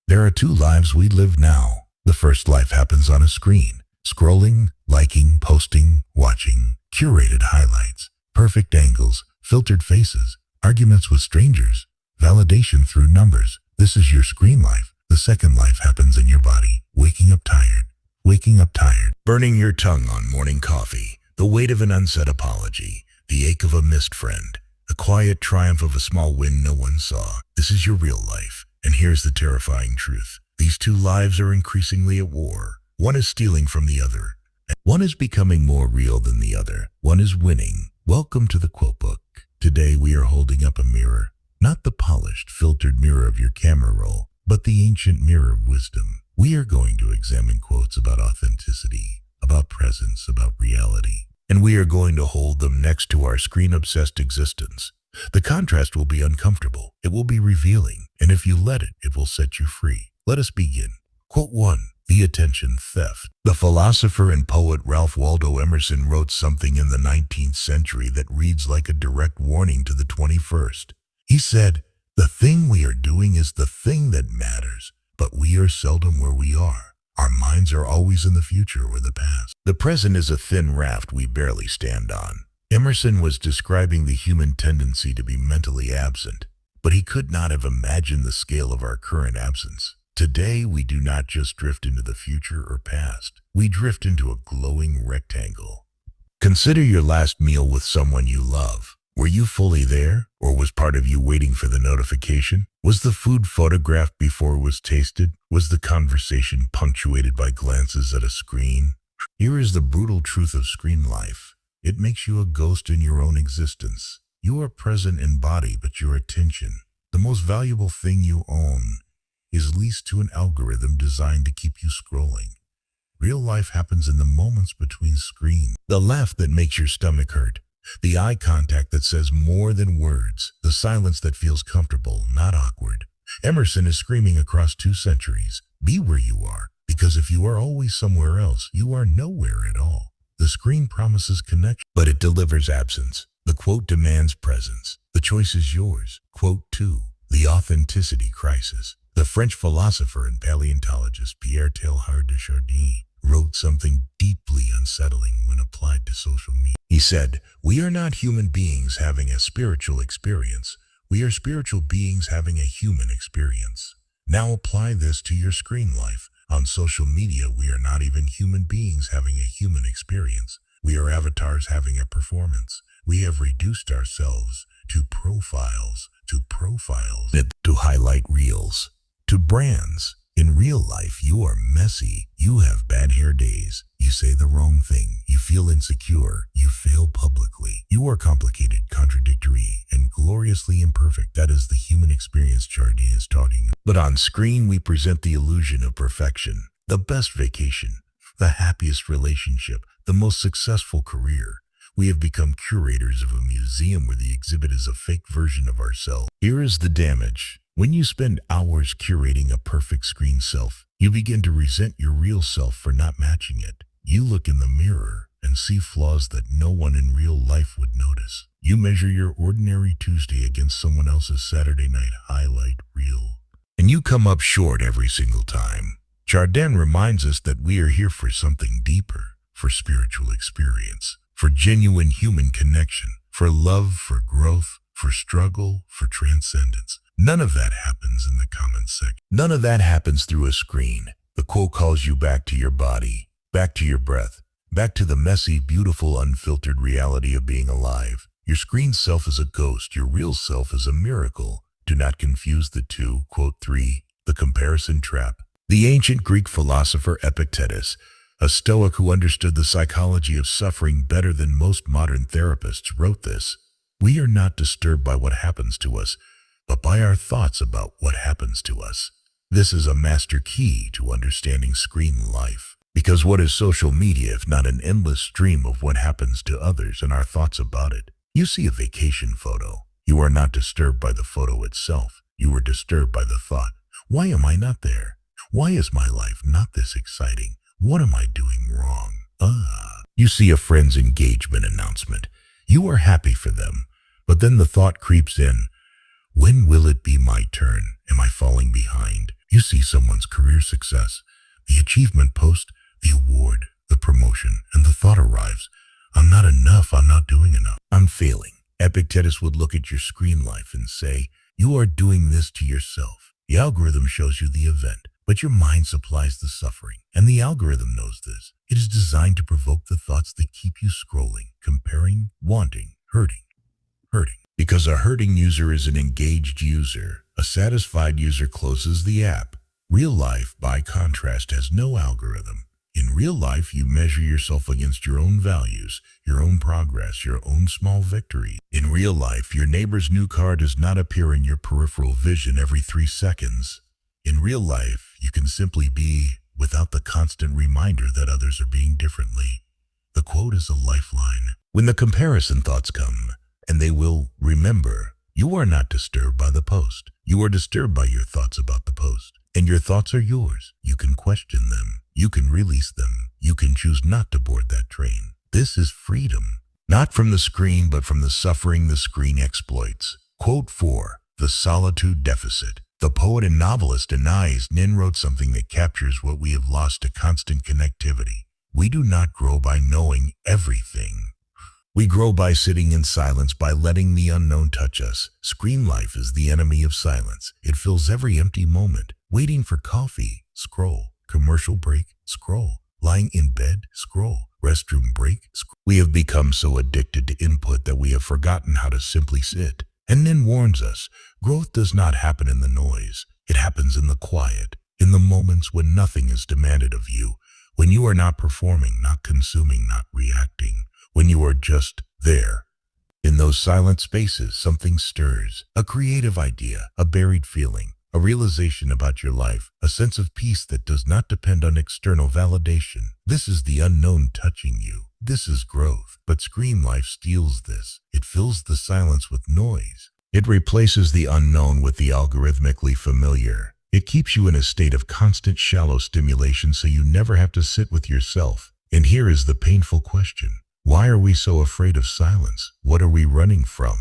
There are two lives we live now. The first life happens on a screen, scrolling, liking, posting, watching, curated highlights, perfect angles, filtered faces, arguments with strangers, validation through numbers. This is your screen life. The second life happens in your body, waking up tired, burning your tongue on morning coffee, the weight of an unsaid apology, the ache of a missed friend, the quiet triumph of a small win no one saw. This is your real life. And here's the terrifying truth. These two lives are increasingly at war. One is stealing from the other. One is becoming more real than the other. One is winning. Welcome to the Quotebook. Today we are holding up a mirror. Not the polished, filtered mirror of your camera roll, but the ancient mirror of wisdom. We are going to examine quotes about authenticity, about presence, about reality. And we are going to hold them next to our screen-obsessed existence. The contrast will be uncomfortable. It will be revealing. And if you let it, it will set you free. Let us begin. Quote 1. The attention theft. The philosopher and poet Ralph Waldo Emerson wrote something in the 19th century that reads like a direct warning to the 21st. He said, "The thing we are doing is the thing that matters, but we are seldom where we are. Our minds are always in the future or the past. The present is a thin raft we barely stand on." Emerson was describing the human tendency to be mentally absent, but he could not have imagined the scale of our current absence. Today, we do not just drift into the future or past. We drift into a glowing rectangle. Consider your last meal with someone you love. Were you fully there, or was part of you waiting for the notification? Was the food photographed before it was tasted? Was the conversation punctuated by glances at a screen? Here is the brutal truth of screen life. It makes you a ghost in your own existence. You are present in body, but your attention, the most valuable thing you own, is leased to an algorithm designed to keep you scrolling. Real life happens in the moments between screens. The laugh that makes your stomach hurt. The eye contact that says more than words. The silence that feels comfortable, not awkward. Emerson is screaming across 2 centuries. Be where you are, because if you are always somewhere else, you are nowhere at all. The screen promises connection, but it delivers absence. The quote demands presence. The choice is yours. Quote 2. The authenticity crisis. The French philosopher and paleontologist Pierre Teilhard de Chardin wrote something deeply unsettling when applied to social media. He said, "We are not human beings having a spiritual experience. We are spiritual beings having a human experience." Now apply this to your screen life. On social media, we are not even human beings having a human experience. We are avatars having a performance. We have reduced ourselves to profiles, to highlight reels, to brands. In real life, you are messy. You have bad hair days. You say the wrong thing. You feel insecure. You fail publicly. You are complicated, contradictory, and gloriously imperfect. That is the human experience Chardin is talking about. But on screen, we present the illusion of perfection. The best vacation, the happiest relationship, the most successful career. We have become curators of a museum where the exhibit is a fake version of ourselves. Here is the damage. When you spend hours curating a perfect screen self, you begin to resent your real self for not matching it. You look in the mirror and see flaws that no one in real life would notice. You measure your ordinary Tuesday against someone else's Saturday night highlight reel, and you come up short every single time. Chardin reminds us that we are here for something deeper, for spiritual experience, for genuine human connection, for love, for growth, for struggle, for transcendence. None of that happens in the comment section. None of that happens through a screen. The quote calls you back to your body, back to your breath, back to the messy, beautiful, unfiltered reality of being alive. Your screen self is a ghost. Your real self is a miracle. Do not confuse the two. Quote 3. The comparison trap. The ancient Greek philosopher Epictetus, a Stoic who understood the psychology of suffering better than most modern therapists, wrote this: "We are not disturbed by what happens to us, but by our thoughts about what happens to us." This is a master key to understanding screen life. Because what is social media if not an endless stream of what happens to others and our thoughts about it? You see a vacation photo. You are not disturbed by the photo itself. You are disturbed by the thought, why am I not there? Why is my life not this exciting? What am I doing wrong? You see a friend's engagement announcement. You are happy for them, but then the thought creeps in, When will it be my turn? Am I falling behind? You see someone's career success, the achievement post, the award, the promotion, and the thought arrives, I'm not enough, I'm not doing enough, I'm failing. Epictetus would look at your screen life and say, you are doing this to yourself. The algorithm shows you the event, but your mind supplies the suffering, and the algorithm knows this. It is designed to provoke the thoughts that keep you scrolling, comparing, wanting, hurting. Because a hurting user is an engaged user. A satisfied user closes the app. Real life, by contrast, has no algorithm. In real life, you measure yourself against your own values, your own progress, your own small victory. In real life, your neighbor's new car does not appear in your peripheral vision every 3 seconds. In real life, you can simply be without the constant reminder that others are being differently. The quote is a lifeline. When the comparison thoughts come, and they will, remember, you are not disturbed by the post. You are disturbed by your thoughts about the post. And your thoughts are yours. You can question them. You can release them. You can choose not to board that train. This is freedom. Not from the screen, but from the suffering the screen exploits. Quote 4. The solitude deficit. The poet and novelist Anais Nin wrote something that captures what we have lost to constant connectivity. We do not grow by knowing everything. We grow by sitting in silence, by letting the unknown touch us. Screen life is the enemy of silence. It fills every empty moment. Waiting for coffee, scroll. Commercial break, scroll. Lying in bed, scroll. Restroom break, scroll. We have become so addicted to input that we have forgotten how to simply sit. And Nin warns us, growth does not happen in the noise. It happens in the quiet, in the moments when nothing is demanded of you, when you are not performing, not consuming, not reacting. When you are just there. In those silent spaces, something stirs. A creative idea, a buried feeling, a realization about your life, a sense of peace that does not depend on external validation. This is the unknown touching you. This is growth. But screen life steals this. It fills the silence with noise. It replaces the unknown with the algorithmically familiar. It keeps you in a state of constant shallow stimulation so you never have to sit with yourself. And here is the painful question. Why are we so afraid of silence? What are we running from?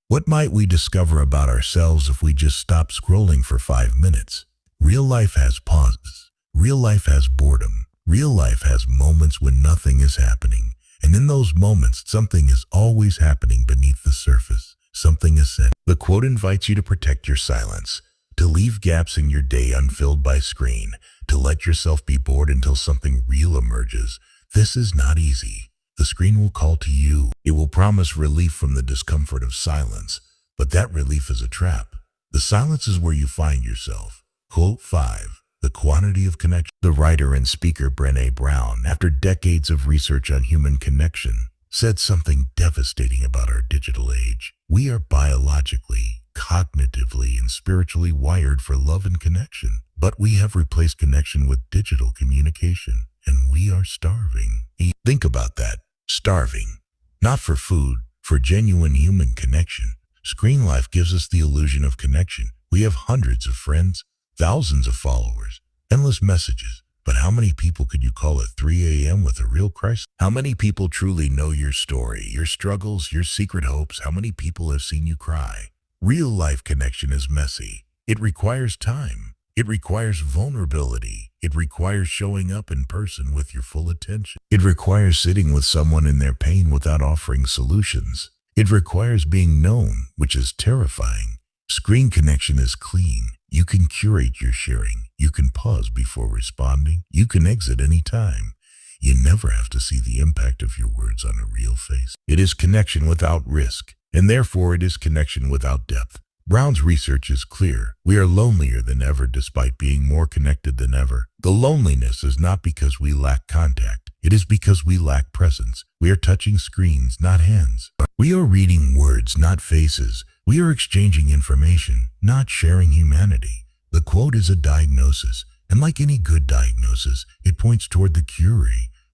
What might we discover about ourselves if we just stop scrolling for 5 minutes? Real life has pauses. Real life has boredom. Real life has moments when nothing is happening. And in those moments, something is always happening beneath the surface. Something is said. The quote invites you to protect your silence, to leave gaps in your day unfilled by screen, to let yourself be bored until something real emerges. This is not easy. The screen will call to you. It will promise relief from the discomfort of silence, but that relief is a trap. The silence is where you find yourself. Quote 5. The quantity of connection. The writer and speaker Brené Brown, after decades of research on human connection, said something devastating about our digital age. We are biologically, cognitively, and spiritually wired for love and connection, but we have replaced connection with digital communication, and we are starving. Think about that. Starving. Not for food, for genuine human connection. Screen life gives us the illusion of connection. We have hundreds of friends, thousands of followers, endless messages. But how many people could you call at 3 a.m. with a real crisis? How many people truly know your story, your struggles, your secret hopes? How many people have seen you cry? Real life connection is messy. It requires time. It requires vulnerability. It requires showing up in person with your full attention. It requires sitting with someone in their pain without offering solutions. It requires being known, which is terrifying. Screen connection is clean. You can curate your sharing. You can pause before responding. You can exit anytime. You never have to see the impact of your words on a real face. It is connection without risk, and therefore it is connection without depth. Brown's research is clear. We are lonelier than ever despite being more connected than ever. The loneliness is not because we lack contact. It is because we lack presence. We are touching screens, not hands. We are reading words, not faces. We are exchanging information, not sharing humanity. The quote is a diagnosis, and like any good diagnosis, it points toward the cure.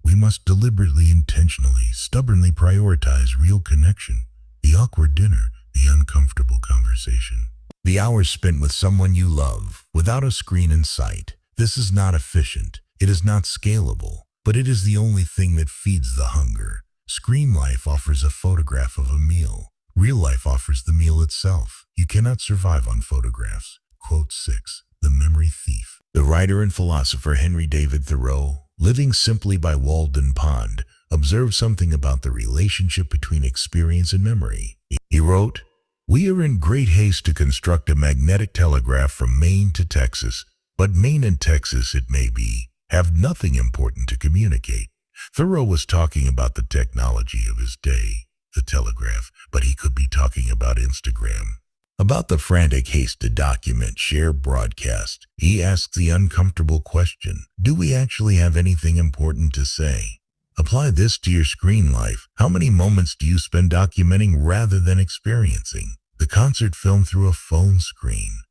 We must deliberately, intentionally, stubbornly prioritize real connection. The awkward dinner, the uncomfortable conversation. The hours spent with someone you love, without a screen in sight. This is not efficient. It is not scalable, but it is the only thing that feeds the hunger. Screen life offers a photograph of a meal, Real life offers the meal itself. You cannot survive on photographs. Quote 6. The Memory Thief. The writer and philosopher Henry David Thoreau, living simply by Walden Pond, observed something about the relationship between experience and memory. He wrote, "We are in great haste to construct a magnetic telegraph from Maine to Texas, but Maine and Texas, it may be, have nothing important to communicate." Thoreau was talking about the technology of his day, the telegraph, but he could be talking about Instagram. About the frantic haste to document, share, broadcast. He asks the uncomfortable question, do we actually have anything important to say? Apply this to your screen life. How many moments do you spend documenting rather than experiencing? The concert filmed through a phone screen.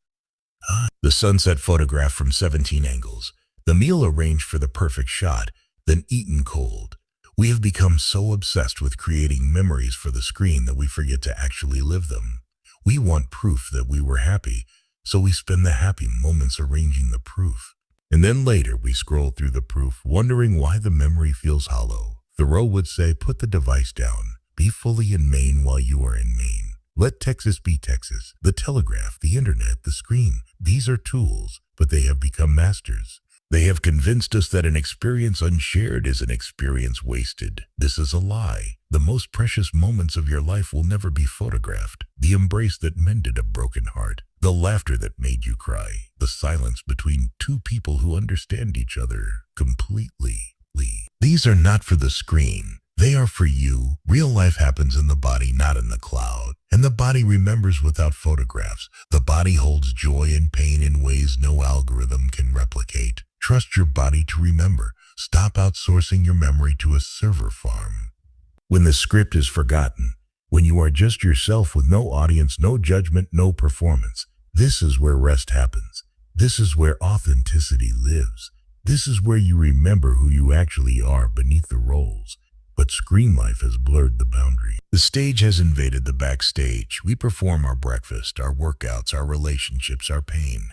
The sunset photograph from 17 angles. The meal arranged for the perfect shot, then eaten cold. We have become so obsessed with creating memories for the screen that we forget to actually live them. We want proof that we were happy, so we spend the happy moments arranging the proof. And then later we scroll through the proof, wondering why the memory feels hollow. Thoreau would say, put the device down. Be fully in Maine while you are in Maine. Let Texas be Texas. The telegraph, the internet, the screen. These are tools, but they have become masters. They have convinced us that an experience unshared is an experience wasted. This is a lie. The most precious moments of your life will never be photographed. The embrace that mended a broken heart. The laughter that made you cry. The silence between two people who understand each other completely. These are not for the screen. They are for you. Real life happens in the body, not in the cloud. And the body remembers without photographs. The body holds joy and pain in ways no algorithm can replicate. Trust your body to remember. Stop outsourcing your memory to a server farm. When the script is forgotten, when you are just yourself with no audience, no judgment, no performance, this is where rest happens. This is where authenticity lives. This is where you remember who you actually are beneath the roles. But screen life has blurred the boundary. The stage has invaded the backstage. We perform our breakfast, our workouts, our relationships, our pain.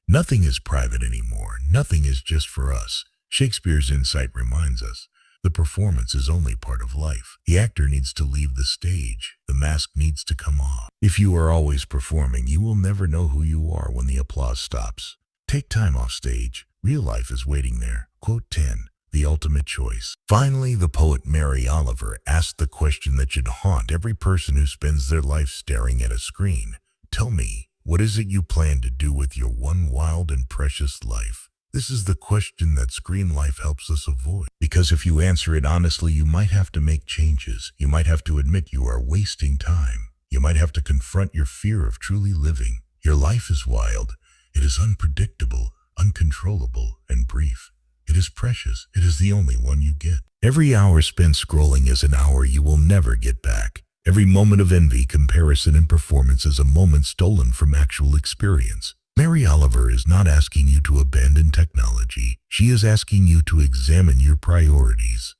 Nothing is private anymore. Nothing is just for us. Shakespeare's insight reminds us, the performance is only part of life. The actor needs to leave the stage. The mask needs to come off. If you are always performing, you will never know who you are when the applause stops. Take time off stage. Real life is waiting there. Quote 10. The ultimate choice. Finally, the poet Mary Oliver asked the question that should haunt every person who spends their life staring at a screen. Tell me, what is it you plan to do with your one wild and precious life? This is the question that screen life helps us avoid. Because if you answer it honestly, you might have to make changes. You might have to admit you are wasting time. You might have to confront your fear of truly living. Your life is wild. It is unpredictable, uncontrollable, and brief. It is precious. It is the only one you get. Every hour spent scrolling is an hour you will never get back. Every moment of envy, comparison, and performance is a moment stolen from actual experience. Mary Oliver is not asking you to abandon technology. She is asking you to examine your priorities.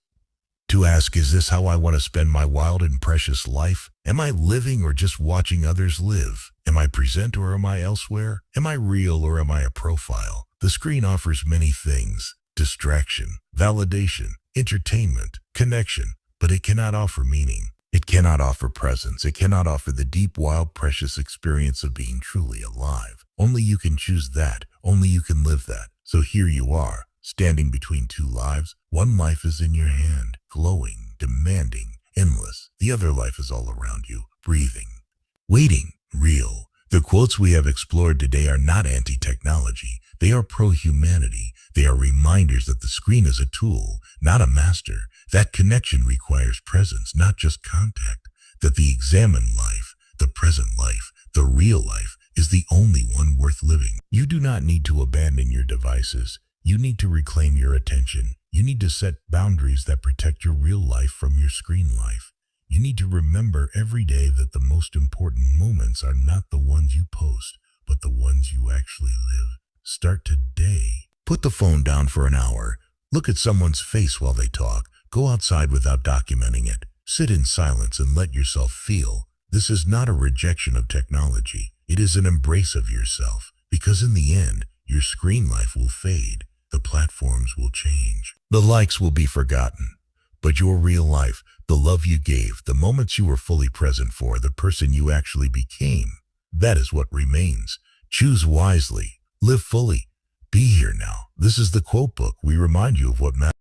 To ask, is this how I want to spend my wild and precious life? Am I living or just watching others live? Am I present or am I elsewhere? Am I real or am I a profile? The screen offers many things. Distraction, validation, entertainment, connection, but it cannot offer meaning. It cannot offer presence. It cannot offer the deep, wild, precious experience of being truly alive. Only you can choose that. Only you can live that. So here you are, standing between two lives. One life is in your hand, glowing, demanding, endless. The other life is all around you, breathing, waiting, real. The quotes we have explored today are not anti-technology. They are pro-humanity. They are reminders that the screen is a tool, not a master. That connection requires presence, not just contact. That the examined life, the present life, the real life, is the only one worth living. You do not need to abandon your devices. You need to reclaim your attention. You need to set boundaries that protect your real life from your screen life. You need to remember every day that the most important moments are not the ones you post, but the ones you actually live. Start today. Put the phone down for an hour. Look at someone's face while they talk. Go outside without documenting it. Sit in silence and let yourself feel. This is not a rejection of technology. It is an embrace of yourself. Because in the end, your screen life will fade. The platforms will change. The likes will be forgotten. But your real life, the love you gave, the moments you were fully present for, the person you actually became, that is what remains. Choose wisely. Live fully. Be here now. This is the Quote Book. We remind you of what matters.